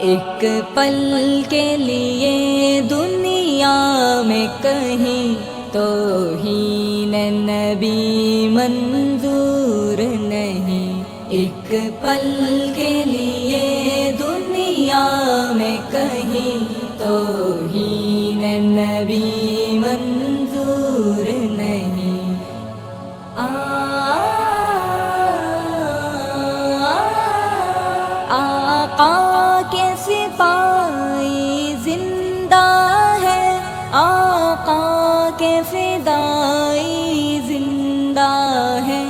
ایک پل کے لیے دنیا میں کہیں توہین نبی منظور نہیں، ایک پل کے لیے دنیا میں کہیں توہین نبی منظور نہیں۔ آقا کے سپاہی زندہ ہے، آقا کے فدائی زندہ ہے،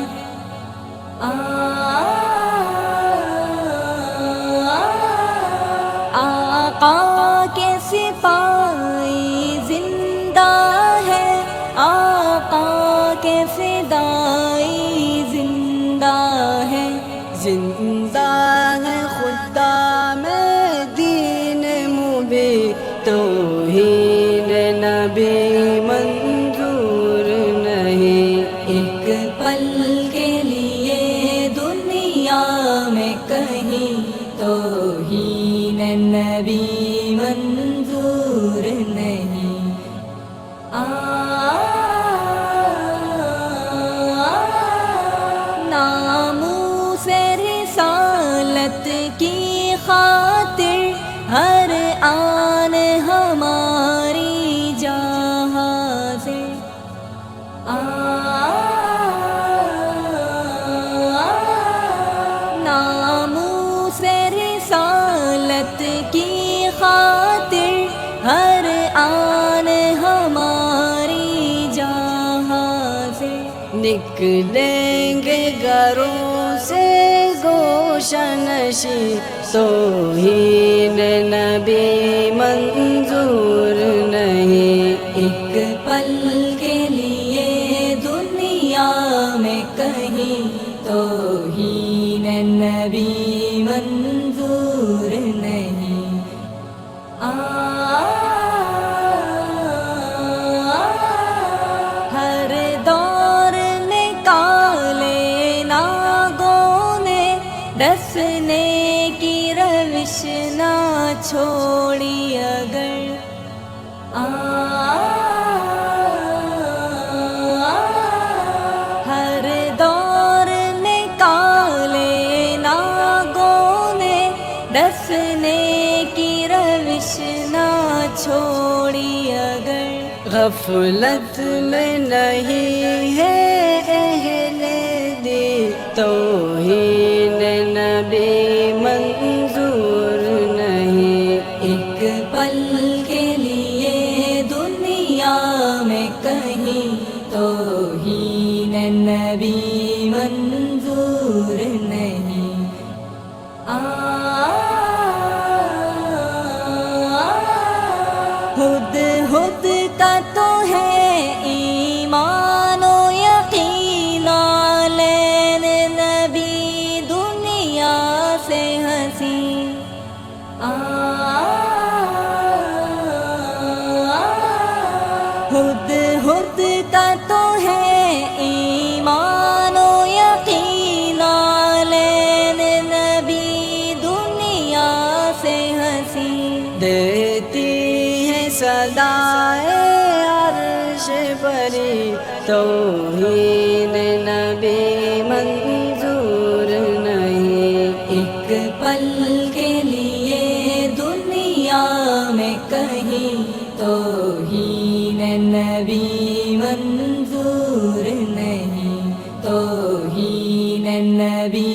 آقا کے سپاہی زندہ ہے، آقا کے فدائی زندہ ہے، زندہ ہے خدا میں دین مبین، توہین نبی منظور نہیں۔ ایک پل کے لیے دنیا میں کہیں توہین نبی منظور نہیں۔ ناموس رسالت کی خاطر ہر آن ہماری جہاں سے، ناموس رسالت کی خاطر ہر آن ہماری جہاں سے، نکلیں گے گھروں سے گوشہ نشیں، توہین نبی منظور نہیں۔ ایک پل کے لیے دنیا میں کہیں توہین نبی منظور نہیں۔ ہر دور نکالے ناگوں نے، ڈسنے کی روش نہ چھوڑی اگر، ہر دور نکالے ناگوں نے، ڈسنے کی روش نہ چھوڑی اگر، غفلت میں نہیں ہے اہل دین، توہین نبی منظور نہیں۔ ایک پل کے لیے دنیا میں کہیں توہین نبی منظور نہیں۔ ہد کا تو ہے ایمان و یقین، لین نبی دنیا سے حسین، ہد کا تو ہے ایمان و یقین، لین نبی دنیا سے حسین، دیتی ہے صدائے عرش بری، توہین نبی منظور نہیں۔ ایک پل کے لیے دنیا میں کہیں توہین نبی منظور نہیں، توہین نبی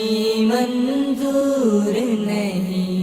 منظور نہیں۔